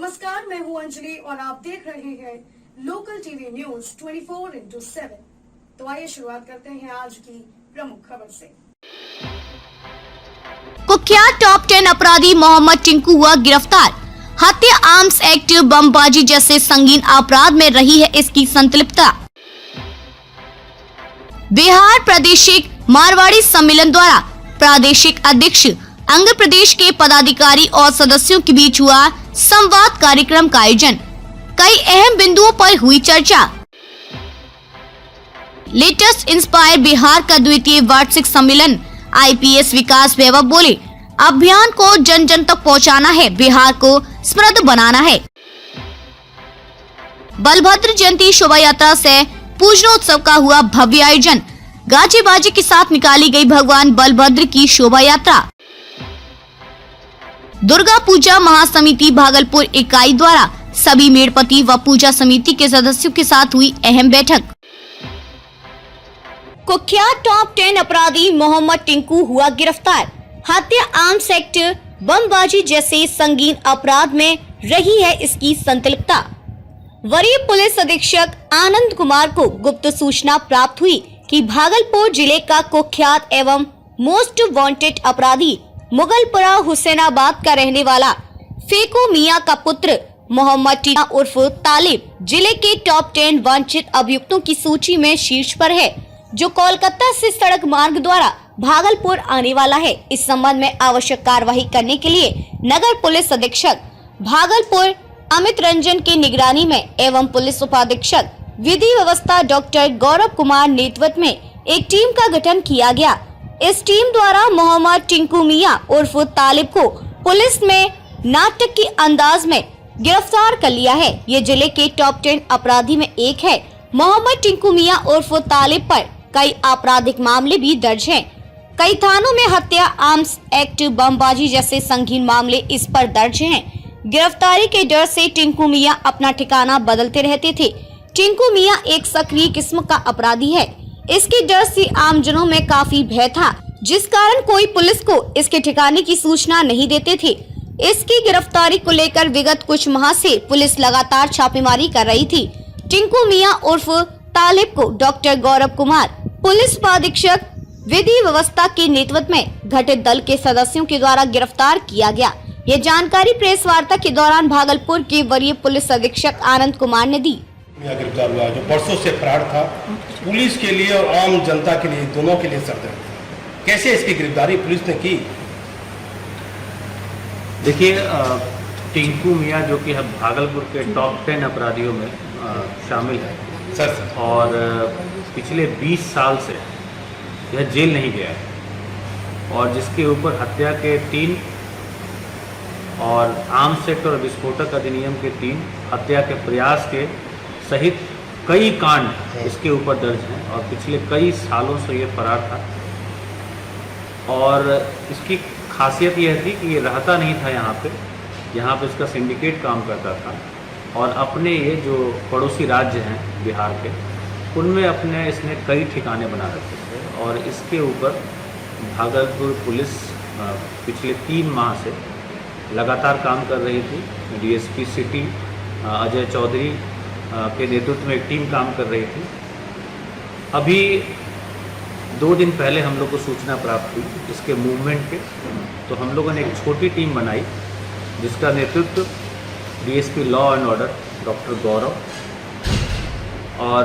नमस्कार, मैं हूं अंजलि और आप देख रहे हैं लोकल टीवी न्यूज 24x7। तो आइए शुरुआत करते हैं आज की प्रमुख खबर से। कुख्यात टॉप 10 अपराधी मोहम्मद टिंकू हुआ गिरफ्तार। हत्या, आर्म्स एक्ट, बमबाजी जैसे संगीन अपराध में रही है इसकी संलिप्तता। बिहार प्रादेशिक मारवाड़ी सम्मेलन द्वारा प्रादेशिक अध्यक्ष, अंग प्रदेश के पदाधिकारी और सदस्यों के बीच हुआ संवाद कार्यक्रम का आयोजन। कई अहम बिंदुओं पर हुई चर्चा। लेटेस्ट इंस्पायर बिहार का द्वितीय वार्षिक सम्मेलन। आईपीएस विकास वैभव बोले, अभियान को जन जन तक पहुंचाना है, बिहार को समृद्ध बनाना है। बलभद्र जयंती शोभा यात्रा से पूजनोत्सव का हुआ भव्य आयोजन। गाजे बाजे के साथ निकाली गई भगवान बलभद्र की शोभा यात्रा। दुर्गा पूजा महासमिति भागलपुर इकाई द्वारा सभी मेड़पति व पूजा समिति के सदस्यों के साथ हुई अहम बैठक। कुख्यात टॉप 10 अपराधी मोहम्मद टिंकू हुआ गिरफ्तार। हत्या, आर्म्स एक्ट, बमबाजी जैसे संगीन अपराध में रही है इसकी संलिप्तता। वरीय पुलिस अधीक्षक आनंद कुमार को गुप्त सूचना प्राप्त हुई कि भागलपुर जिले का कुख्यात एवं मोस्ट वांटेड अपराधी मुगलपुरा हुसैनाबाद का रहने वाला फेको मियां का पुत्र मोहम्मद टिंकू उर्फ तालिब जिले के टॉप 10 वांछित अभियुक्तों की सूची में शीर्ष पर है, जो कोलकाता से सड़क मार्ग द्वारा भागलपुर आने वाला है। इस संबंध में आवश्यक कार्रवाई करने के लिए नगर पुलिस अधीक्षक भागलपुर अमित रंजन की निगरानी में एवं पुलिस उपाधीक्षक विधि व्यवस्था डॉक्टर गौरव कुमार नेतृत्व में एक टीम का गठन किया गया। इस टीम द्वारा मोहम्मद टिंकू मियां उर्फ तालिब को पुलिस में नाटक के अंदाज में गिरफ्तार कर लिया है। ये जिले के टॉप 10 अपराधी में एक है। मोहम्मद टिंकू मियां उर्फ तालिब पर कई आपराधिक मामले भी दर्ज हैं। कई थानों में हत्या, आर्म्स एक्ट, बमबाजी जैसे संगीन मामले इस पर दर्ज हैं। गिरफ्तारी के डर से टिंकू मियां अपना ठिकाना बदलते रहते थे। टिंकू मियां एक सक्रिय किस्म का अपराधी है। इसके डर से आमजनों में काफी भय था, जिस कारण कोई पुलिस को इसके ठिकाने की सूचना नहीं देते थे। इसकी गिरफ्तारी को लेकर विगत कुछ माह से पुलिस लगातार छापेमारी कर रही थी। टिंकू मियां उर्फ तालिब को डॉक्टर गौरव कुमार, पुलिस उपाधीक्षक विधि व्यवस्था के नेतृत्व में गठित दल के सदस्यों के द्वारा गिरफ्तार किया गया। ये जानकारी प्रेस वार्ता के दौरान भागलपुर के वरीय पुलिस अधीक्षक आनंद कुमार ने दी। गिरफ्तार हुआ जो परसों से फरार था, पुलिस के लिए और आम जनता के लिए, दोनों के लिए सदर्द। कैसे इसकी गिरफ्तारी पुलिस ने की? देखिए, टिंकू मियां जो कि भागलपुर के टॉप 10 अपराधियों में शामिल है सर और पिछले 20 साल से यह जेल नहीं गया है और जिसके ऊपर हत्या के 3 और आर्म्स एक्ट और विस्फोटक अधिनियम के 3, हत्या के प्रयास के सहित कई कांड इसके ऊपर दर्ज हैं और पिछले कई सालों से ये फरार था। और इसकी खासियत यह थी कि ये रहता नहीं था यहाँ पे इसका सिंडिकेट काम करता था और अपने ये जो पड़ोसी राज्य हैं बिहार के, उनमें अपने इसने कई ठिकाने बना रखे थे और इसके ऊपर भागलपुर पुलिस पिछले 3 माह से लगातार काम कर रही थी। डीएसपी सिटी अजय चौधरी के नेतृत्व में एक टीम काम कर रही थी। अभी 2 दिन पहले हम लोग को सूचना प्राप्त हुई इसके मूवमेंट के, तो हम लोगों ने एक छोटी टीम बनाई जिसका नेतृत्व DSP law and order doctor Gaurav और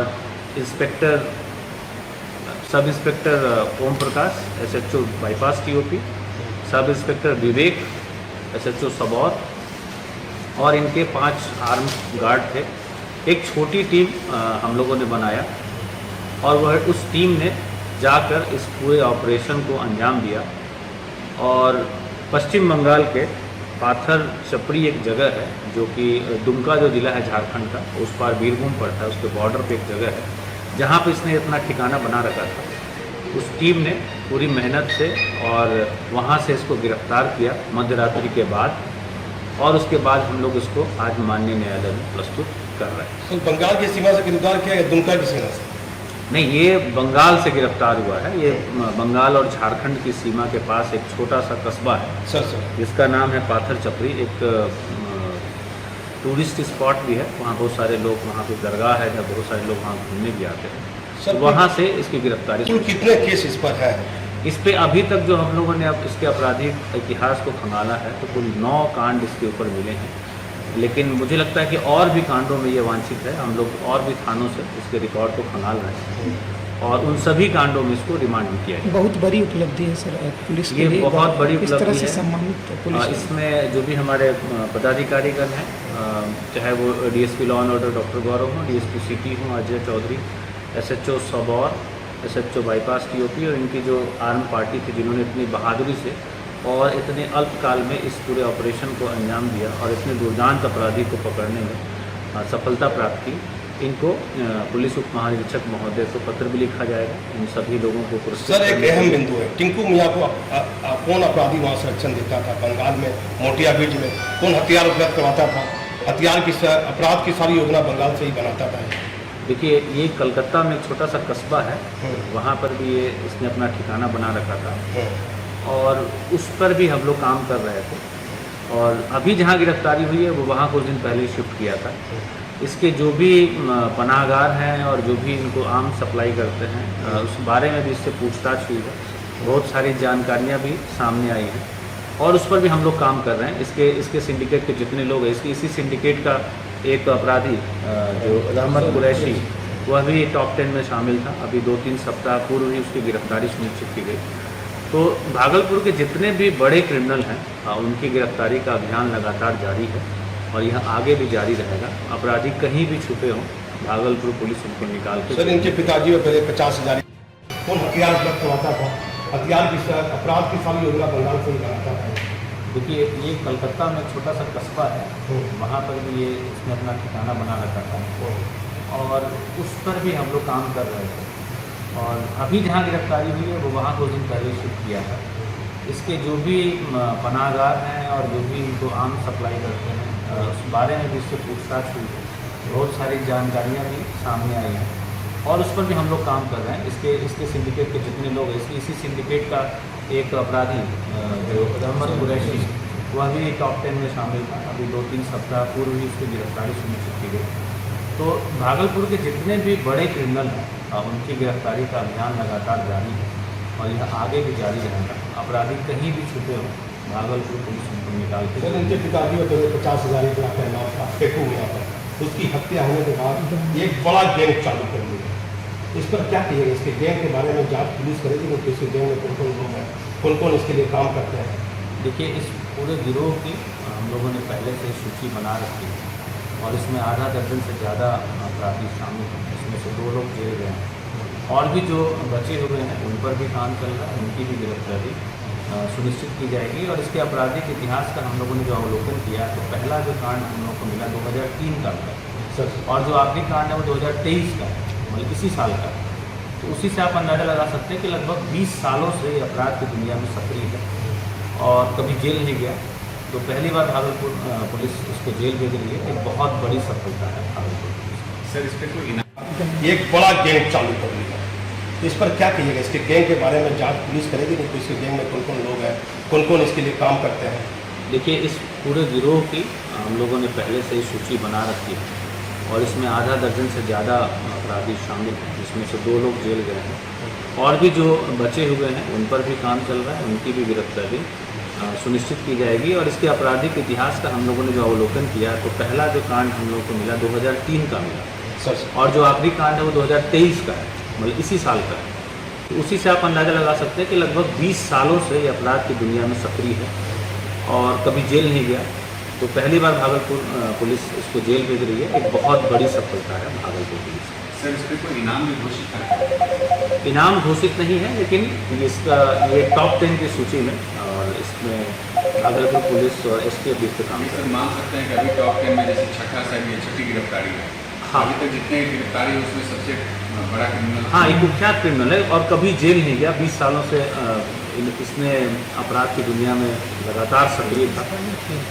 sub inspector Om Prakash SHO bypass TOP, sub inspector Vivek SHO Sabour और इनके 5 आर्म गार्ड थे। एक छोटी टीम हम लोगों ने बनाया और वह उस टीम ने जाकर इस पूरे ऑपरेशन को अंजाम दिया और पश्चिम बंगाल के पाथर चपड़ी एक जगह है जो कि दुमका जो जिला है झारखंड का, उस पार बीरभूम पड़ता है, उसके बॉर्डर पे एक जगह है जहाँ पे इसने अपना ठिकाना बना रखा था। उस टीम ने पूरी मेहनत से और वहाँ से इसको गिरफ्तार किया मध्य रात्रि के बाद और उसके बाद हम लोग इसको आज माननीय न्यायालय में प्रस्तुत कर रहे हैं। तो बंगाल की सीमा से गिरफ्तार किया या दुमका की सीमा से? नहीं, ये बंगाल से गिरफ्तार हुआ है। ये बंगाल और झारखंड की सीमा के पास एक छोटा सा कस्बा है सर जिसका नाम है पाथर चपड़ी। एक टूरिस्ट स्पॉट भी है, वहाँ बहुत सारे लोग, वहाँ पे दरगाह है जहाँ बहुत सारे लोग वहाँ घूमने भी आते हैं। सर, वहाँ से इसकी गिरफ्तारी कुल कितने केस इस पर है? इस पे अभी तक जो हम लोगों ने अब इसके आपराधिक इतिहास को खंगाला है तो कुल 9 कांड इसके ऊपर मिले हैं, लेकिन मुझे लगता है कि और भी कांडों में ये वांछित है। हम लोग और भी थानों से इसके रिकॉर्ड को खंगाल रहे हैं और उन सभी कांडों में इसको रिमांड भी किया गया। बहुत बड़ी उपलब्धि है सर पुलिस के ये लिए, बहुत बड़ी इस तरह उपलब्धि से है। सम्मानित है पुलिस। इसमें जो भी हमारे पदाधिकारीगण हैं, चाहे वो DSP law and order doctor Gaurav हों, डीएसपी सिटी हों Ajay Chaudhary, SHO Sabour, SHO bypass TOP और इनकी जो आर्म पार्टी थी जिन्होंने इतनी बहादुरी से और इतने अल्पकाल में इस पूरे ऑपरेशन को अंजाम दिया और इतने दुर्दांत अपराधी को पकड़ने में सफलता प्राप्त की, इनको पुलिस उप महानिरीक्षक महोदय को पत्र भी लिखा जाएगा। इन सभी लोगों को पुरस्कृत। सर, एक अहम बिंदु है, टिंकू मियाँ को कौन अपराधी वहाँ संरक्षण देता था? बंगाल में मोतियाबिंद में कौन हथियार उपलब्ध करवाता था? हथियार की अपराध की सारी योजना बंगाल से ही बनाता था। देखिए, ये कलकत्ता में एक छोटा सा कस्बा है, वहाँ पर भी ये इसने अपना ठिकाना बना रखा था और उस पर भी हम लोग काम कर रहे थे और अभी जहाँ गिरफ्तारी हुई है वो वहाँ कुछ दिन पहले शिफ्ट किया था। इसके जो भी पनाहगार हैं और जो भी इनको आम सप्लाई करते हैं उस बारे में भी इससे पूछताछ हुई है। बहुत सारी जानकारियाँ भी सामने आई हैं और उस पर भी हम लोग काम कर रहे हैं। इसके सिंडिकेट के जितने लोग हैं, इसी सिंडिकेट का एक अपराधी जो रहमत कुरैशी, वह भी टॉप 10 में शामिल था। अभी 2-3 सप्ताह पूर्व ही उसकी गिरफ्तारी सुनिश्चित की गई। तो भागलपुर के जितने भी बड़े क्रिमिनल हैं उनकी गिरफ्तारी का अभियान लगातार जारी है और यह आगे भी जारी रहेगा। अपराधी कहीं भी छुपे हों, भागलपुर पुलिस उनको निकाल के। सर, इनके पिताजी में पहले 50,000 कौन हथियार उपलब्ध करवाता था? हथियार की अपराध की सारी योजना बंगाल से ही बनाता था। देखिए, ये कलकत्ता में एक छोटा सा कस्बा है, वहाँ पर भी ये इसने अपना ठिकाना बना रखा था और उस पर भी हम लोग काम कर रहे थे और अभी जहाँ गिरफ्तारी हुई है वो वहाँ कुछ दिन पहले शिफ्ट किया था। इसके जो भी पनाहगार हैं और जो भी इनको आम सप्लाई करते हैं उस बारे में भी इससे पूछताछ हुई है। बहुत सारी जानकारियाँ भी सामने आई हैं और उस पर भी हम लोग काम कर रहे हैं। इसके सिंडिकेट के जितने लोग हैं, इसी सिंडिकेट का एक अपराधी जो रहमत कुरैशी, वह भी टॉप 10 में शामिल था। अभी 2-3 सप्ताह पूर्व ही उसकी गिरफ्तारी सुनिश्चित की गई। तो भागलपुर के जितने भी बड़े क्रिमिनल हैं उनकी गिरफ्तारी का अभियान लगातार जारी है और यह आगे भी जारी रहेगा। अपराधी कहीं भी छुपे हों, भागलपुर पुलिस उनको निकाल के। सर, इनके पिताजी में पहले 50,000 का नाम था टिंकू मियाँ पर। उसकी हत्या होने के बाद एक बड़ा गैंग चालू कर दिया। इस पर क्या कहिएगा? इसके गैंग के बारे में जांच पुलिस करेगी तो किसी गैंग में कौन-कौन लोग हैं, कौन-कौन इसके लिए काम करते हैं? देखिए, इस पूरे गिरोह की हम लोगों ने पहले से सूची बना रखी है और इसमें आधा दर्जन से ज़्यादा अपराधी शामिल हैं। इसमें से 2 लोग जेल गए हैं और भी जो बचे हुए हैं उन पर भी काम चल रहा है। उनकी भी गिरफ्तारी सुनिश्चित की जाएगी और इसके आपराधिक इतिहास का हम लोगों ने जो अवलोकन किया तो पहला जो कांड हम लोग को मिला 2003 का सर, और जो आखिरी कांड है वो 2023 का है, मतलब इसी साल का। तो उसी से आप अंदाज़ा लगा सकते हैं कि लगभग 20 सालों से ये अपराध की दुनिया में सक्रिय है और कभी जेल नहीं गया। तो पहली बार भागलपुर पुलिस इसको जेल भेज रही है। एक बहुत बड़ी सफलता है भागलपुर पुलिस। सर, इस पर कोई इनाम, एक बड़ा गैंग चालू कर दिया। तो इस पर क्या कहिएगा? इसके गैंग के बारे में जांच पुलिस करेगी नहीं तो इसके गैंग में कौन-कौन लोग हैं, कौन-कौन इसके लिए काम करते हैं? देखिए, इस पूरे गिरोह की हम लोगों ने पहले से ही सूची बना रखी है और इसमें आधा दर्जन से ज़्यादा अपराधी शामिल हैं, जिसमें से 2 लोग जेल गए हैं और भी जो बचे हुए हैं उन पर भी काम चल रहा है। उनकी भी गिरफ्तारी सुनिश्चित की जाएगी और इसके आपराधिक इतिहास का हम लोगों ने जो अवलोकन किया तो पहला जो कांड हम लोग को मिला 2003 का मिला सर, और जो आखिरी कांड है वो 2023 का है, मतलब इसी साल का है। तो उसी से आप अंदाज़ा लगा सकते हैं कि लगभग 20 सालों से ये अपराध की दुनिया में सक्रिय है और कभी जेल नहीं गया। तो पहली बार भागलपुर पुलिस इसको जेल भेज रही है। एक बहुत बड़ी सफलता है भागलपुर पुलिस। सर, इस पर कोई इनाम भी घोषित करता है? इनाम घोषित नहीं है, लेकिन ये टॉप 10 की सूची में और इसमें भागलपुर पुलिस और एसटीएफ भी काम कर रहे हैं। सर, मान सकते हैं कि अभी टॉप 10 में जैसे छठी गिरफ्तारी है। हाँ, अभी तक जितने गिरफ्तारी है उसमें सबसे बड़ा क्रिमिनल। हाँ, एक कुख्यात क्रिमिनल है और कभी जेल नहीं गया। 20 सालों से इसने अपराध की दुनिया में लगातार सक्रिय था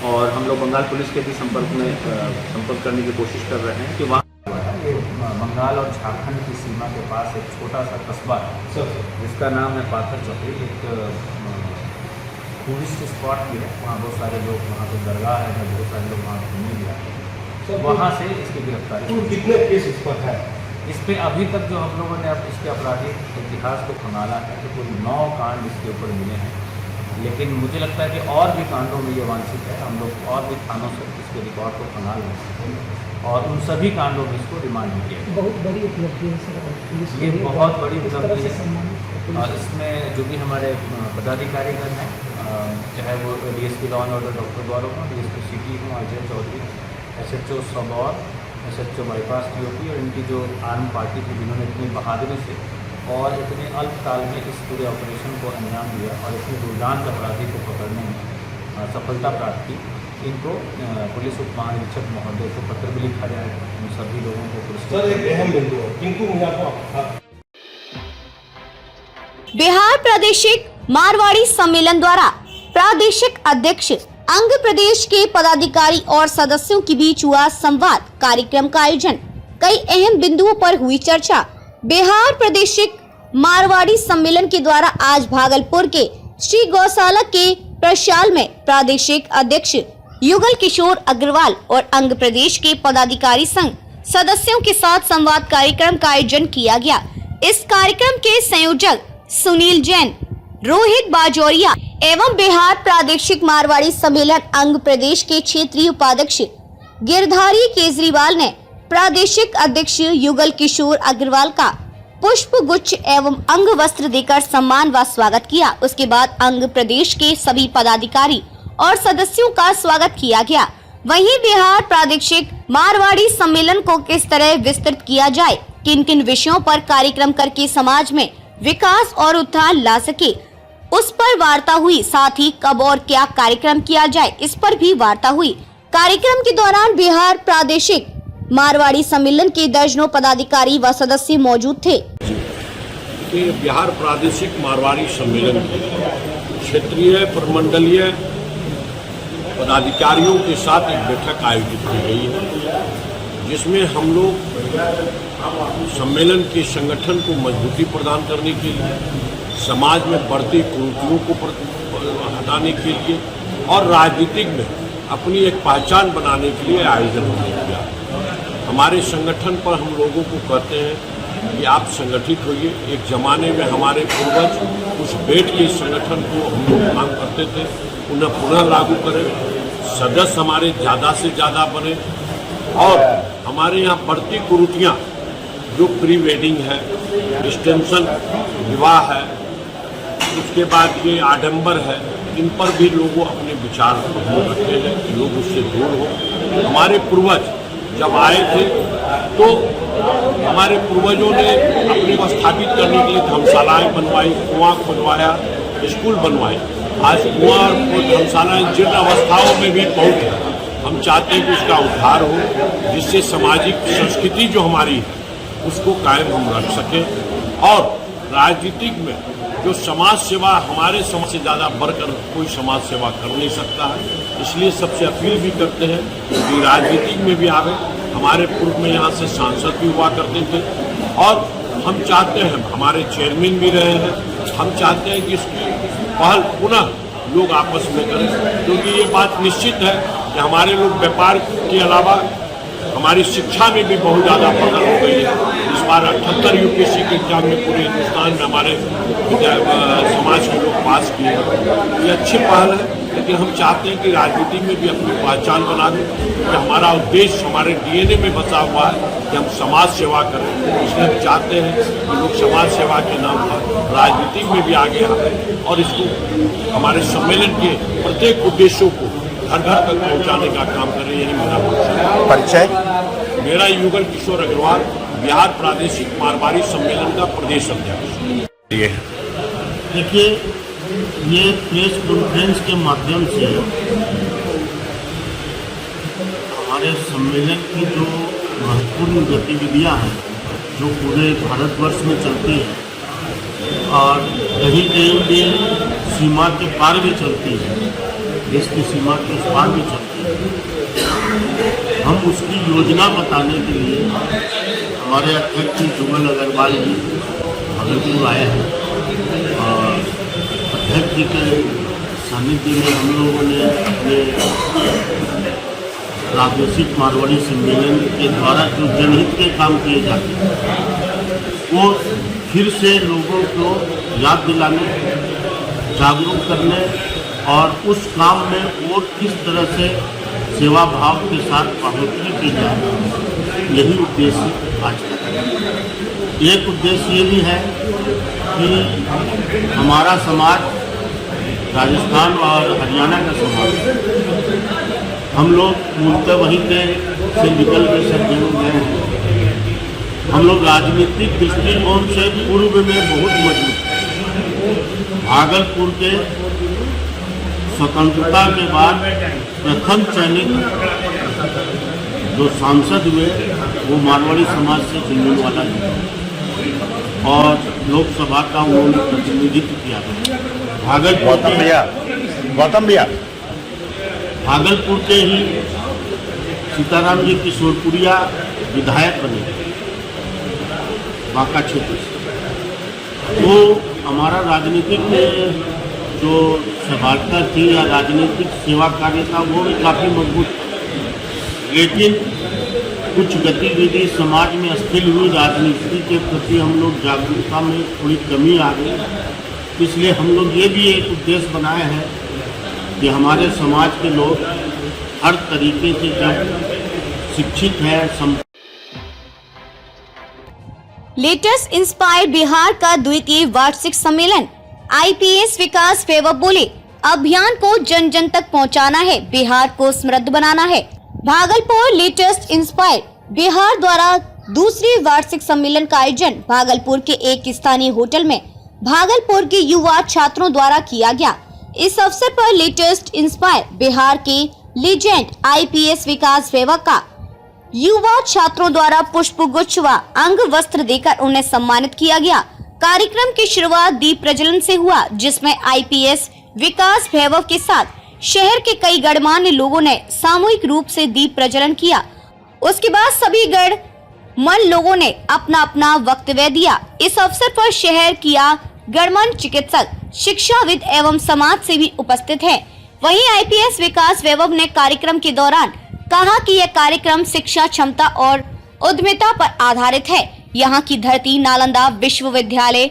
और हम लोग बंगाल पुलिस के भी संपर्क करने की कोशिश कर रहे हैं कि वहाँ बंगाल और झारखंड की सीमा के पास एक छोटा सा कस्बा है जिसका नाम है पाथर चौकी। एक टूरिस्ट स्पॉट भी है, वहाँ बहुत सारे लोग, वहाँ पर दरगाह है, बहुत सारे लोग वहाँ घूमने भी आते हैं। वहाँ से इसकी गिरफ्तारी। कुल कितने केस इस पर है? इस पे अभी तक जो हम लोगों ने अब इसके आपराधिक इतिहास को खंगाला है तो कुल 9 कांड इसके ऊपर मिले हैं, लेकिन मुझे लगता है कि और भी कांडों में ये वांछित है। हम लोग और भी थानों से इसके रिकॉर्ड को खंगाल रहे हैं और उन सभी कांडों में इसको रिमांड में किया गया। बहुत बड़ी उपलब्धि है सर पुलिस ये के लिए। बहुत बड़ी इस तरह उपलब्धि से है सम्मानित और इसमें जो भी हमारे पदाधिकारीगण हैं, चाहे वो DSP law and order doctor Gaurav हों, DSP सिटी हों, Ajay Chaudhary, SHO Sabour, SHO bypass TOP और इनकी जो आर्म पार्टी थी जिन्होंने इतनी बहादुरी से और इतने अल्पकाल में इस पूरे ऑपरेशन को अंजाम दिया और इतने दुर्दांत अपराधी को पकड़ने में सफलता प्राप्त की, इनको पुलिस उप महानिरीक्षक महोदय को पत्र भी लिखा जाए। उन सभी लोगों को पुरस्कृत। सर, एक अहम बिंदु है, टिंकू मियां को बिहार प्रादेशिक मारवाड़ी सम्मेलन द्वारा प्रादेशिक अध्यक्ष अंग प्रदेश के पदाधिकारी और सदस्यों के बीच हुआ संवाद कार्यक्रम का आयोजन। कई अहम बिंदुओं पर हुई चर्चा। बिहार प्रादेशिक मारवाड़ी सम्मेलन के द्वारा आज भागलपुर के श्री गौशाला के प्रशाल में प्रादेशिक अध्यक्ष युगल किशोर अग्रवाल और अंग प्रदेश के पदाधिकारी संघ सदस्यों के साथ संवाद कार्यक्रम का आयोजन किया गया। इस कार्यक्रम के संयोजक सुनील जैन, रोहित बाजौरिया एवं बिहार प्रादेशिक मारवाड़ी सम्मेलन अंग प्रदेश के क्षेत्रीय उपाध्यक्ष गिरधारी केजरीवाल ने प्रादेशिक अध्यक्ष युगल किशोर अग्रवाल का पुष्प गुच्छ एवं अंग वस्त्र देकर सम्मान व स्वागत किया। उसके बाद अंग प्रदेश के सभी पदाधिकारी और सदस्यों का स्वागत किया गया। वहीं बिहार प्रादेशिक मारवाड़ी सम्मेलन को किस तरह विस्तृत किया जाए, किन किन विषयों पर कार्यक्रम करके समाज में विकास और उत्थान ला सके, उस पर वार्ता हुई। साथ ही कब और क्या कार्यक्रम किया जाए, इस पर भी वार्ता हुई। कार्यक्रम के दौरान बिहार प्रादेशिक मारवाड़ी सम्मेलन के दर्जनों पदाधिकारी व सदस्य मौजूद थे। कि बिहार प्रादेशिक मारवाड़ी सम्मेलन की क्षेत्रीय प्रमंडलीय पदाधिकारियों के साथ एक बैठक आयोजित की गई है, जिसमें हम लोग सम्मेलन के संगठन को मजबूती प्रदान करने के लिए, समाज में बढ़ती कुरीतियों को हटाने के लिए और राजनीतिक में अपनी एक पहचान बनाने के लिए आयोजन किया। हमारे संगठन पर हम लोगों को कहते हैं कि आप संगठित होइए। एक ज़माने में हमारे पूर्वज उस बैठ के संगठन को हम लोग मांग करते थे, उन्हें पुनः लागू करें, सदस्य हमारे ज़्यादा से ज़्यादा बने और हमारे यहाँ बढ़ती कुरीतियाँ जो प्री वेडिंग है, डिस्टेंशन विवाह है, उसके बाद ये आडंबर है, इन पर भी लोगों अपने विचार रखते हैं कि लोग उससे दूर हो। हमारे पूर्वज जब आए थे तो हमारे पूर्वजों ने अपने को स्थापित करने के लिए धर्मशालाएँ बनवाई, कुआं बनवाया, स्कूल बनवाए। आज कुआं और धर्मशालाएँ जिन अवस्थाओं में भी पहुँचे, हम चाहते हैं कि उसका उद्धार हो, जिससे सामाजिक संस्कृति जो हमारी उसको कायम हम रख सकें। और राजनीतिक में जो समाज सेवा, हमारे समाज से ज़्यादा बढ़कर कोई समाज सेवा कर नहीं सकता है, इसलिए सबसे अपील भी करते हैं कि राजनीतिक में भी आवे। हमारे पूर्व में यहाँ से सांसद भी हुआ करते थे और हम चाहते हैं, हमारे चेयरमैन भी रहे हैं, हम चाहते हैं कि इसकी पहल पुनः लोग आपस में करें, क्योंकि ये बात निश्चित है कि हमारे लोग व्यापार के अलावा हमारी शिक्षा में भी बहुत ज़्यादा पकड़ हो गई है। इस बार 78 UPSC के एग्जाम में पूरे हिंदुस्तान में हमारे समाज के लोग पास किए। ये अच्छी पहल है, लेकिन हम चाहते हैं कि राजनीति में भी अपनी पहचान बना दें। कि हमारा उद्देश्य हमारे DNA में बसा हुआ है कि हम समाज सेवा करें, इसलिए हम चाहते हैं कि लोग समाज सेवा के नाम पर राजनीति में भी आगे आए और इसको हमारे सम्मेलन के प्रत्येक उद्देश्यों को घर घर तक पहुंचाने का काम करें। यही मेरा मकसद है। परिचय मेरा युगल किशोर अग्रवाल, बिहार प्रादेशिक मारवाड़ी सम्मेलन का प्रदेश अध्यक्ष। देखिए, ये प्रेस कॉन्फ्रेंस के माध्यम से हमारे सम्मेलन की जो महत्वपूर्ण गतिविधियां हैं, जो पूरे भारतवर्ष में चलती हैं और कहीं कहीं भी सीमा के पार भी चलती है, देश की सीमा के उस पार भी चलती है, हम उसकी योजना बताने के लिए हमारे अध्यक्ष युगल अग्रवाल जी भागलपुर आए हैं और अध्यक्ष जी के सानिध्य में हम लोगों ने अपने प्रादेशिक मारवाड़ी सम्मेलन के द्वारा जो जनहित के काम किए जाते हैं वो फिर से लोगों को याद दिलाने, जागरूक करने और उस काम में और किस तरह से सेवा भाव के साथ बढ़ोतरी की जाए, यही उद्देश्य आज का है। एक उद्देश्य ये भी है कि हमारा समाज, राजस्थान और हरियाणा का समाज, हम लोग मूलतः वहीं के से निकल के सब जगह गए हैं। हम लोग राजनीतिक दृष्टिकोण से पूर्व में बहुत मजबूत हैं। भागलपुर के स्वतंत्रता के बाद प्रथम चयनित जो सांसद हुए वो मारवाड़ी समाज से झुंझुनवाला जी और लोकसभा का उन्होंने प्रतिनिधित्व किया। भागलपुर के ही सीताराम जी किशोरपुरिया विधायक बने बांका क्षेत्र से। वो हमारा राजनीतिक जो सफलता थी या राजनीतिक सेवा कार्य था वो भी काफ़ी मजबूत था, लेकिन कुछ गतिविधि समाज में अस्थिर हुई, राजनीति के प्रति हम लोग जागरूकता में थोड़ी कमी आ गई। इसलिए हम लोग ये भी एक उद्देश्य बनाए हैं कि हमारे समाज के लोग हर तरीके से जब शिक्षित हैं। लेटेस्ट इंस्पायर बिहार का द्वितीय वार्षिक सम्मेलन आईपीएस विकास वैभव बोले, अभियान को जन जन तक पहुंचाना है, बिहार को समृद्ध बनाना है। भागलपुर लेटेस्ट इंस्पायर बिहार द्वारा दूसरे वार्षिक सम्मेलन का आयोजन भागलपुर के एक स्थानीय होटल में भागलपुर के युवा छात्रों द्वारा किया गया। इस अवसर पर लेटेस्ट इंस्पायर बिहार के लीजेंड आईपीएस विकास वैभव का युवा छात्रों द्वारा पुष्प गुच्छ व अंग वस्त्र देकर उन्हें सम्मानित किया गया। कार्यक्रम की शुरुआत दीप प्रज्वलन से हुआ, जिसमें आईपीएस विकास वैभव के साथ शहर के कई गणमान्य लोगों ने सामूहिक रूप से दीप प्रज्वलन किया। उसके बाद सभी गणमान्य लोगों ने अपना अपना वक्तव्य दिया। इस अवसर पर शहर किया गणमान्य चिकित्सक, शिक्षाविद एवं समाज सेवी उपस्थित हैं। वहीं आईपीएस विकास वैभव ने कार्यक्रम के दौरान कहा कि यह कार्यक्रम शिक्षा क्षमता और उद्यमिता पर आधारित है। यहाँ की धरती नालंदा विश्वविद्यालय,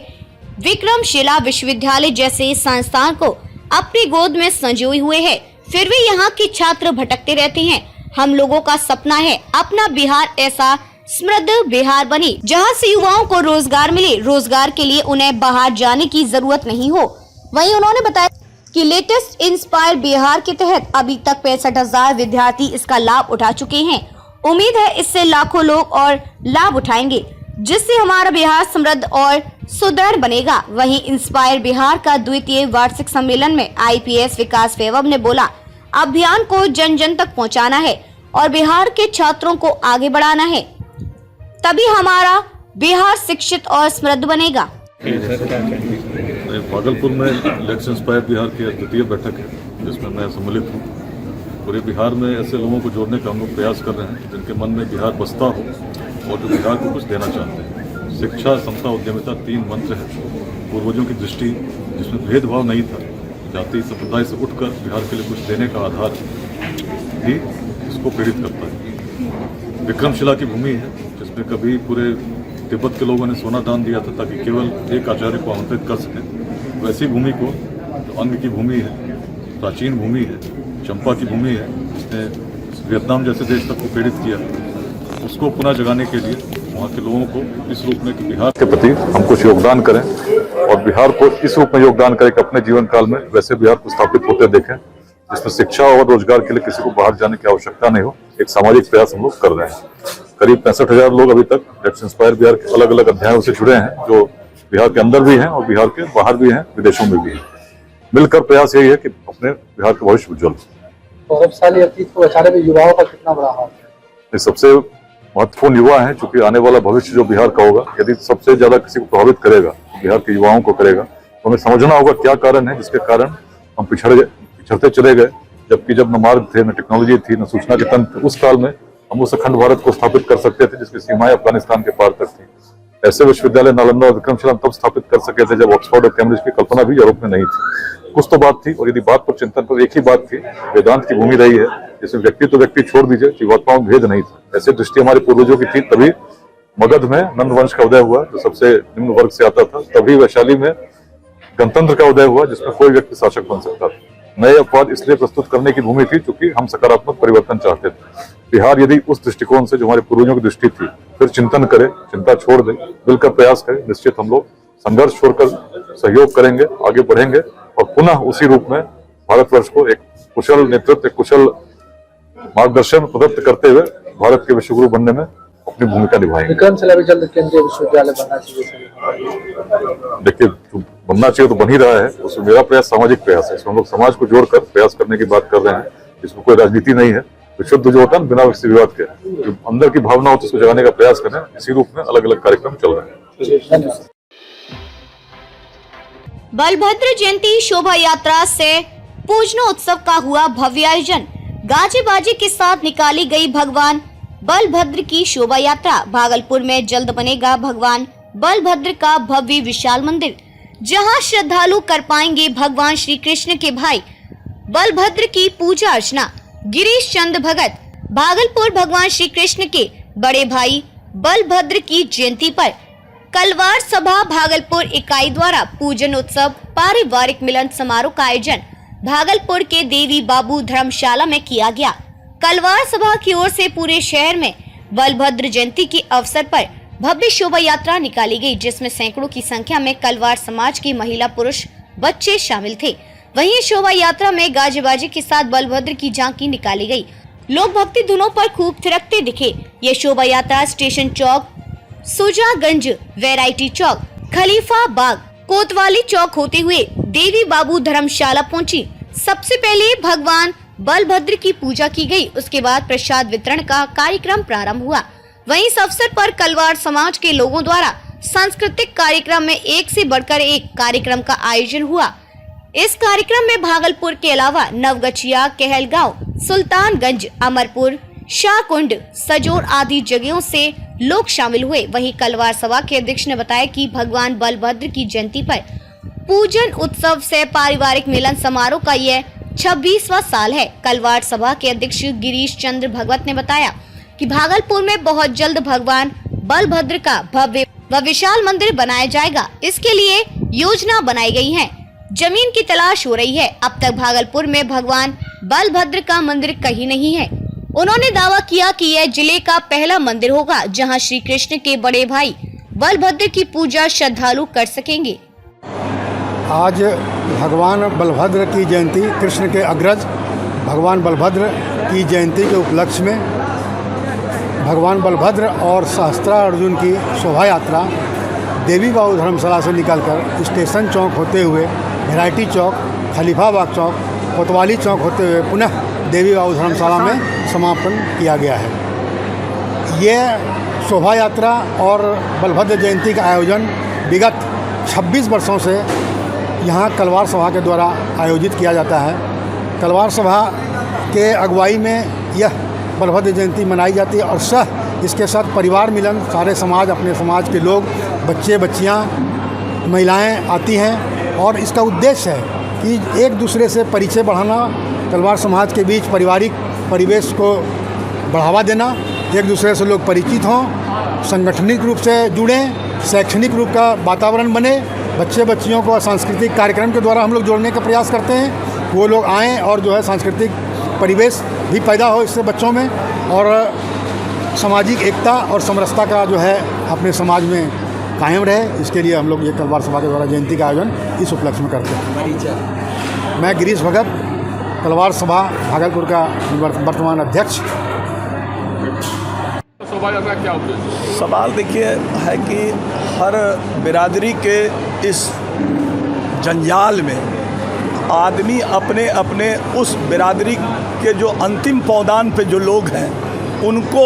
विक्रमशिला विश्वविद्यालय जैसे संस्थान को अपनी गोद में संजोए हुए है, फिर भी यहाँ के छात्र भटकते रहते हैं। हम लोगों का सपना है अपना बिहार ऐसा समृद्ध बिहार बने जहाँ से युवाओं को रोजगार मिले, रोजगार के लिए उन्हें बाहर जाने की जरूरत नहीं हो। वहीं उन्होंने बताया कि लेटेस्ट इंस्पायर बिहार के तहत अभी तक 65,000 विद्यार्थी इसका लाभ उठा चुके हैं। उम्मीद है इससे लाखों लोग और लाभ उठाएंगे, जिससे हमारा बिहार समृद्ध और सुदृढ़ बनेगा। वहीं इंस्पायर बिहार का द्वितीय वार्षिक सम्मेलन में आईपीएस विकास वैभव ने बोला, अभियान को जन जन तक पहुंचाना है और बिहार के छात्रों को आगे बढ़ाना है, तभी हमारा बिहार शिक्षित और समृद्ध बनेगा। भागलपुर में लेट्स इंस्पायर बिहार की द्वितीय बैठक है, जिसमें मैं सम्मिलित हूँ। पूरे बिहार में ऐसे लोगों को जोड़ने का हम लोग प्रयास कर रहे हैं जिनके मन में बिहार बसता हो और जो बिहार को कुछ देना चाहते हैं। शिक्षा, समता, उद्यमिता 3 मंत्र है। पूर्वजों की दृष्टि जिसमें भेदभाव नहीं था, जाति संप्रदाय से उठकर बिहार के लिए कुछ देने का आधार ही इसको प्रेरित करता है। विक्रमशिला की भूमि है, जिसमें कभी पूरे तिब्बत के लोगों ने सोना दान दिया था ताकि केवल एक आचार्य को आमंत्रित कर सकें। वैसी भूमि को जो अंग की भूमि है, प्राचीन भूमि है, चंपा की भूमि है, जिसने वियतनाम जैसे देश तक को प्रेरित किया, उसको पुनः जगाने के लिए वहाँ के लोगों को इस रूप में कि बिहार के प्रति हम कुछ योगदान करें और बिहार को इस रूप में योगदान करें कि अपने जीवन काल में वैसे बिहार को स्थापित होते देखें, जिसमें शिक्षा और रोजगार के लिए किसी को बाहर जाने की आवश्यकता नहीं हो। एक सामाजिक प्रयास हम लोग कर रहे हैं। करीब 65,000 लोग अभी तक लेट्स इंस्पायर बिहार के अलग अलग अध्यायों से जुड़े हैं, जो बिहार के अंदर भी हैं और बिहार के बाहर भी हैं, विदेशों में भी हैं। मिलकर प्रयास यही है कि अपने बिहार का भविष्य उज्जवल। गौरवशाली अतीत को बचाने में युवाओं का कितना बड़ा हाथ है? सबसे महत्वपूर्ण युवा है, क्योंकि आने वाला भविष्य जो बिहार का होगा, यदि सबसे ज्यादा किसी को प्रभावित करेगा तो बिहार के युवाओं को करेगा। तो हमें समझना होगा क्या कारण है जिसके कारण हम पिछड़ते चले गए, जबकि जब न मार्ग थे, न टेक्नोलॉजी थी, न सूचना के तंत्र, उस काल में हम उस अखंड भारत को स्थापित कर सकते थे जिसकी सीमाएं अफगानिस्तान के पार तक थी। ऐसे विश्वविद्यालय नालंदा और विक्रमशिला तब स्थापित कर सके थे जब ऑक्सफोर्ड और कैम्ब्रिज की कल्पना भी यूरोप में नहीं थी। कुछ तो बात थी, और यदि बात पर चिंतन पर एक ही बात थी, वेदांत की भूमि रही है जिसमें व्यक्ति तो व्यक्ति छोड़ दीजिए, जीवात्माओं में भेद नहीं था। ऐसी दृष्टि हमारे पूर्वजों की थी, तभी मगध में नंद वंश का उदय हुआ जो सबसे निम्न वर्ग से आता था, तभी वैशाली में गणतंत्र का उदय हुआ जिसमें कोई व्यक्ति शासक बन सकता था। नए अपवाद इसलिए प्रस्तुत करने की भूमि थी क्योंकि हम सकारात्मक परिवर्तन चाहते थे। बिहार यदि उस दृष्टिकोण से जो हमारे पूर्वजों की दृष्टि थी फिर चिंतन करे, चिंता छोड़ दे, मिलकर प्रयास करें, निश्चित हम लोग संघर्ष छोड़कर सहयोग करेंगे, आगे बढ़ेंगे और पुनः उसी रूप में भारतवर्ष को एक कुशल नेतृत्व, एक कुशल मार्गदर्शन प्रदत्त करते हुए भारत के विश्वगुरु बनने में अपनी भूमिका निभाएंगे। विक्रमशिला भी जल्द केंद्रीय विश्वविद्यालय बनना चाहिए। देखिए, बनना चाहिए तो बन ही रहा है। उसमें मेरा प्रयास सामाजिक प्रयास है, इसमें हम लोग समाज को जोड़कर प्रयास करने की बात कर रहे हैं। इसमें कोई राजनीति नहीं है, विशुद्ध जो होता है बिना किसी विवाद के, जो अंदर की भावना होती है उसको जगाने का प्रयास करें। इसी रूप में अलग अलग कार्यक्रम चल रहे हैं। बलभद्र जयंती शोभा यात्रा से पूजनोत्सव का हुआ भव्य आयोजन। गाजे बाजे के साथ निकाली गई भगवान बलभद्र की शोभा यात्रा। भागलपुर में जल्द बनेगा भगवान बलभद्र का भव्य विशाल मंदिर, जहां श्रद्धालु कर पाएंगे भगवान श्री कृष्ण के भाई बलभद्र की पूजा अर्चना। गिरीश चंद्र भगत। भागलपुर भगवान श्री कृष्ण के बड़े भाई बलभद्र की जयंती पर कलवार सभा भागलपुर इकाई द्वारा पूजन उत्सव पारिवारिक मिलन समारोह का आयोजन भागलपुर के देवी बाबू धर्मशाला में किया गया। कलवार सभा की ओर से पूरे शहर में बलभद्र जयंती के अवसर पर भव्य शोभा यात्रा निकाली गई, जिसमें सैकड़ों की संख्या में कलवार समाज की महिला, पुरुष, बच्चे शामिल थे। वहीं शोभा यात्रा में गाजे बाजे के साथ बलभद्र की झांकी निकाली गई। लोग भक्ति धुनों पर खूब थिरकते दिखे। ये शोभा यात्रा स्टेशन चौक, सुजागंज, वैरायटी चौक, खलीफा बाग, कोतवाली चौक होते हुए देवी बाबू धर्मशाला पहुंची। सबसे पहले भगवान बलभद्र की पूजा की गई, उसके बाद प्रसाद वितरण का कार्यक्रम प्रारंभ हुआ। वहीं इस अवसर पर कलवार समाज के लोगों द्वारा सांस्कृतिक कार्यक्रम में एक से बढ़कर एक कार्यक्रम का आयोजन हुआ। इस कार्यक्रम में भागलपुर के अलावा नवगछिया, कहलगांव, सुल्तानगंज, अमरपुर, शाहकुंड, सजोर आदि जगहों से लोग शामिल हुए। वहीं कलवार सभा के अध्यक्ष ने बताया कि भगवान बलभद्र की जयंती पर पूजन उत्सव से पारिवारिक मिलन समारोह का यह 26वां साल है। कलवार सभा के अध्यक्ष गिरीश चंद्र भगत ने बताया कि भागलपुर में बहुत जल्द भगवान बलभद्र का भव्य व विशाल मंदिर बनाया जाएगा। इसके लिए योजना बनाई गई है, जमीन की तलाश हो रही है। अब तक भागलपुर में भगवान बलभद्र का मंदिर कहीं नहीं है। उन्होंने दावा किया कि यह जिले का पहला मंदिर होगा जहां श्री कृष्ण के बड़े भाई बलभद्र की पूजा श्रद्धालु कर सकेंगे। आज भगवान बलभद्र की जयंती, कृष्ण के अग्रज भगवान बलभद्र की जयंती के उपलक्ष्य में भगवान बलभद्र और सहस्त्रार्जुन की शोभा यात्रा देवी बाबू धर्मशाला से निकलकर स्टेशन चौक होते हुए वैरायटी चौक, खलीफा बाग चौक, कोतवाली चौक होते हुए पुनः देवी बाबू धर्मशाला में समापन किया गया है। ये शोभा यात्रा और बलभद्र जयंती का आयोजन विगत 26 वर्षों से यहाँ कलवार सभा के द्वारा आयोजित किया जाता है। कलवार सभा के अगुवाई में यह बलभद्र जयंती मनाई जाती है और इसके साथ परिवार मिलन, सारे समाज, अपने समाज के लोग, बच्चे बच्चियाँ, महिलाएं आती हैं और इसका उद्देश्य है कि एक दूसरे से परिचय बढ़ाना, कलवार समाज के बीच पारिवारिक परिवेश को बढ़ावा देना, एक दूसरे से लोग परिचित हों, संगठनिक रूप से जुड़ें, शैक्षणिक रूप का वातावरण बने। बच्चे बच्चियों को सांस्कृतिक कार्यक्रम के द्वारा हम लोग जोड़ने का प्रयास करते हैं, वो लोग आएँ और जो है सांस्कृतिक परिवेश भी पैदा हो इससे बच्चों में, और सामाजिक एकता और समरसता का जो है अपने समाज में कायम रहे। इसके लिए हम लोग ये कलवार सभा के द्वारा जयंती का आयोजन इस उपलक्ष्य में करते हैं। मैं गिरीश भगत, कलवार सभा भागलपुर का वर्तमान अध्यक्ष। सवाल देखिए है कि हर बिरादरी के इस जंजाल में आदमी अपने अपने उस बिरादरी के जो अंतिम पौदान पे जो लोग हैं उनको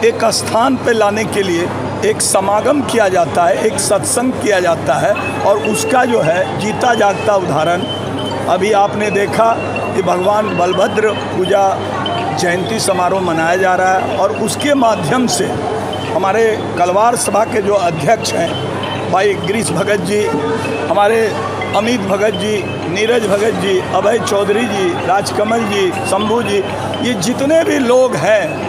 एक स्थान पे लाने के लिए एक समागम किया जाता है, एक सत्संग किया जाता है, और उसका जो है जीता जागता उदाहरण अभी आपने देखा कि भगवान बलभद्र पूजा जयंती समारोह मनाया जा रहा है और उसके माध्यम से हमारे कलवार सभा के जो अध्यक्ष हैं भाई गिरीश भगत जी, हमारे अमित भगत जी, नीरज भगत जी, अभय चौधरी जी, राजकमल जी, शंभू जी, ये जितने भी लोग हैं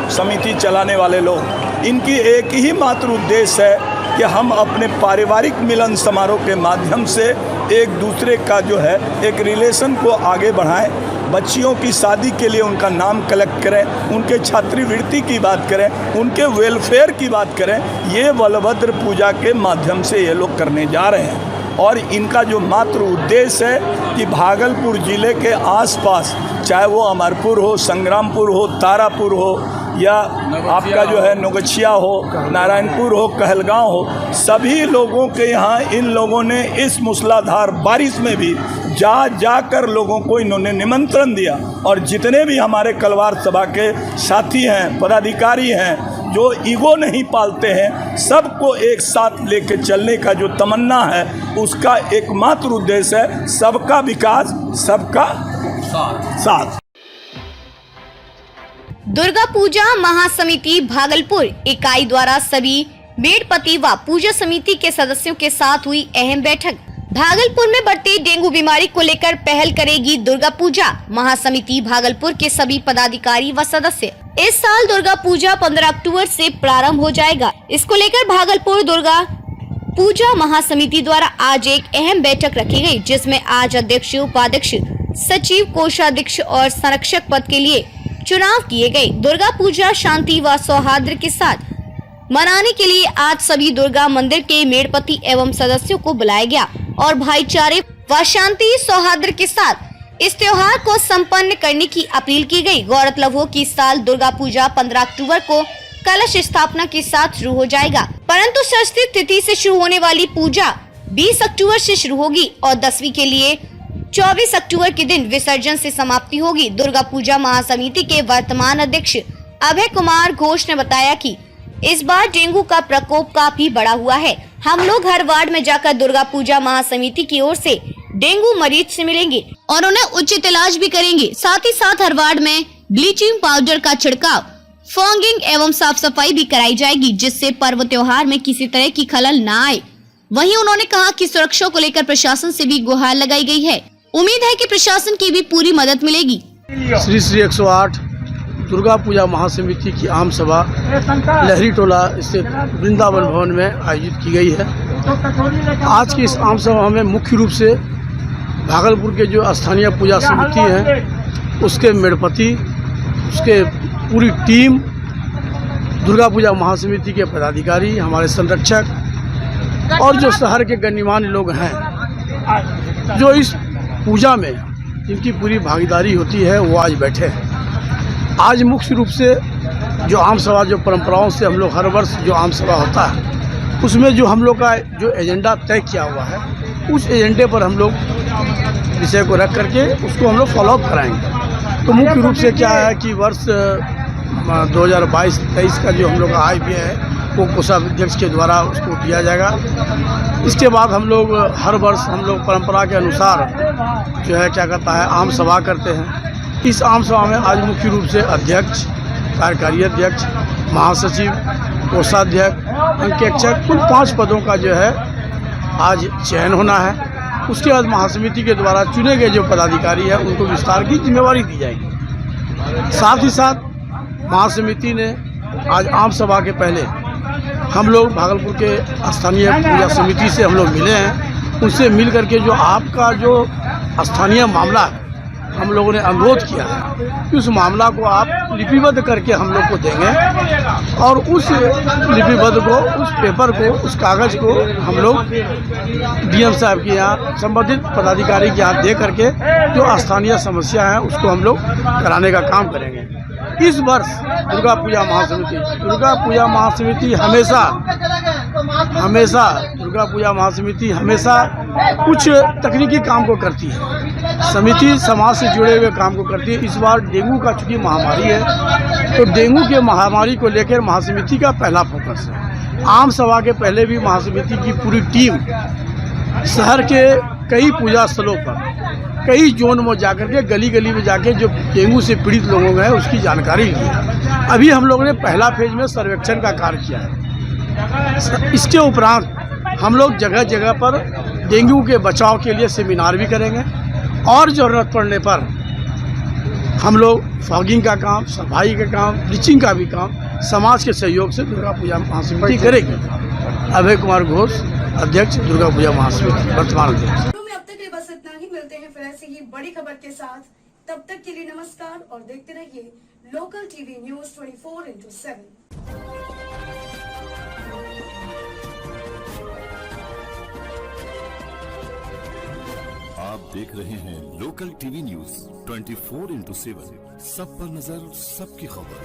समिति चलाने वाले लोग, इनकी एक ही मात्र उद्देश्य है कि हम अपने पारिवारिक मिलन समारोह के माध्यम से एक दूसरे का जो है एक रिलेशन को आगे बढ़ाएं, बच्चियों की शादी के लिए उनका नाम कलेक्ट करें, उनके छात्रवृत्ति की बात करें, उनके वेलफेयर की बात करें। ये बलभद्र पूजा के माध्यम से ये लोग करने जा रहे हैं और इनका जो मात्र उद्देश्य है कि भागलपुर ज़िले के आसपास, चाहे वो अमरपुर हो, संग्रामपुर हो, तारापुर हो या आपका जो है नौगछिया हो, नारायणपुर हो, कहलगांव हो, सभी लोगों के यहाँ इन लोगों ने इस मूसलाधार बारिश में भी जाकर लोगों को इन्होंने निमंत्रण दिया और जितने भी हमारे कलवार सभा के साथी हैं, पदाधिकारी हैं, जो ईगो नहीं पालते हैं, सबको एक साथ लेके चलने का जो तमन्ना है, उसका एकमात्र उद्देश्य है सबका विकास, सबका साथ। दुर्गा पूजा महासमिति भागलपुर इकाई द्वारा सभी मेड़पति व पूजा समिति के सदस्यों के साथ हुई अहम बैठक। भागलपुर में बढ़ती डेंगू बीमारी को लेकर पहल करेगी दुर्गा पूजा महासमिति भागलपुर के सभी पदाधिकारी व सदस्य। इस साल दुर्गा पूजा 15 अक्टूबर से प्रारंभ हो जाएगा। इसको लेकर भागलपुर दुर्गा पूजा महासमिति द्वारा आज एक अहम बैठक रखी गई, जिसमें आज अध्यक्ष, उपाध्यक्ष, सचिव, कोषाध्यक्ष और संरक्षक पद के लिए चुनाव किए गए। दुर्गा पूजा शांति व सौहार्द के साथ मनाने के लिए आज सभी दुर्गा मंदिर के मेड़पति एवं सदस्यों को बुलाया गया और भाईचारे व शांति सौहार्द के साथ इस त्योहार को संपन्न करने की अपील की गई। गौरतलब हो कि इस साल दुर्गा पूजा 15 अक्टूबर को कलश स्थापना के साथ शुरू हो जाएगा, परंतु षष्ठी तिथि से शुरू होने वाली पूजा 20 अक्टूबर से शुरू होगी और 10वीं के लिए 24 अक्टूबर के दिन विसर्जन से समाप्ति होगी। दुर्गा पूजा महासमिति के वर्तमान अध्यक्ष अभय कुमार घोष ने बताया कि इस बार डेंगू का प्रकोप काफी बढ़ा हुआ है। हम लोग हर वार्ड में जाकर दुर्गा पूजा महासमिति की ओर से डेंगू मरीज से मिलेंगे और उन्हें उचित इलाज भी करेंगे। साथ ही साथ हर वार्ड में ब्लीचिंग पाउडर का छिड़काव, फॉगिंग एवं साफ सफाई भी कराई जाएगी, जिससे पर्व त्योहार में किसी तरह की खलल न आए। वहीं उन्होंने कहा कि सुरक्षा को लेकर प्रशासन से भी गुहार लगाई गई है। उम्मीद है कि प्रशासन की भी पूरी मदद मिलेगी। श्री 108 दुर्गा पूजा महासमिति की आम सभा लहरी टोला स्थित वृंदावन भवन में आयोजित की गई है। आज की इस आम सभा में मुख्य रूप से भागलपुर के जो स्थानीय पूजा समिति हैं, उसके मेड़पति, उसके पूरी टीम, दुर्गा पूजा महासमिति के पदाधिकारी, हमारे संरक्षक और जो शहर के गण्यमान्य लोग हैं, जो इस पूजा में जिनकी पूरी भागीदारी होती है, वो आज बैठे हैं। आज मुख्य रूप से जो आम सभा, जो परंपराओं से हम लोग हर वर्ष जो आम सभा होता है, उसमें जो हम लोग का जो एजेंडा तय किया हुआ है, उस एजेंडे पर हम लोग विषय को रख करके उसको हम लोग फॉलोअप कराएंगे। तो मुख्य रूप से क्या है कि वर्ष 2022-23 का जो हम लोग का आय व्यय है, वो कोषाध्यक्ष के द्वारा उसको दिया जाएगा। इसके बाद हम लोग हर वर्ष हम लोग परंपरा के अनुसार जो है क्या कहता है आम सभा करते हैं। इस आम सभा में आज मुख्य रूप से अध्यक्ष, कार्यकारी अध्यक्ष, महासचिव, कोषाध्यक्ष, अंकेक्षक, कुल 5 पदों का जो है आज चयन होना है। उसके बाद महासमिति के द्वारा चुने गए जो पदाधिकारी हैं, उनको विस्तार की जिम्मेवारी दी जाएगी। साथ ही साथ महासमिति ने आज आम सभा के पहले हम लोग भागलपुर के स्थानीय पूजा समिति से हम लोग मिले हैं। उनसे मिल करके जो आपका जो स्थानीय मामला है, हम लोगों ने अनुरोध किया है कि उस मामला को आप लिपिबद्ध करके हम लोग को देंगे और उस लिपिबद्ध को, उस पेपर को, उस कागज़ को हम लोग डीएम साहब के यहाँ, संबंधित पदाधिकारी के यहाँ दे करके जो स्थानीय समस्या है उसको हम लोग कराने का काम करेंगे। इस वर्ष दुर्गा पूजा महासमिति हमेशा कुछ तकनीकी काम को करती है। समिति समाज से जुड़े हुए काम को करती है। इस बार डेंगू का चूँकि महामारी है, तो डेंगू के महामारी को लेकर महासमिति का पहला फोकस है। आम सभा के पहले भी महासमिति की पूरी टीम शहर के कई पूजा स्थलों पर कई जोन में जाकर के गली गली में जाके जो डेंगू से पीड़ित लोगों हैं उसकी जानकारी ली है। अभी हम लोगों ने पहला फेज में सर्वेक्षण का कार्य किया है। इसके उपरांत हम लोग जगह जगह पर डेंगू के बचाव के लिए सेमिनार भी करेंगे और ज़रूरत पड़ने पर हम लोग फॉगिंग का काम, सफाई का काम, ब्लीचिंग का भी काम समाज के सहयोग से दुर्गा पूजा महासमिति करेगी। अभय कुमार घोष, अध्यक्ष, दुर्गा पूजा महासमिति, वर्तमान अध्यक्ष। में अब तक के लिए बस इतना ही। मिलते हैं फिर ऐसी ही बड़ी खबर के साथ। तब तक के लिए नमस्कार और देखते रहिए लोकल टीवी न्यूज 24/7। आप देख रहे हैं लोकल टीवी न्यूज 24/7। सब पर नजर, सबकी खबर।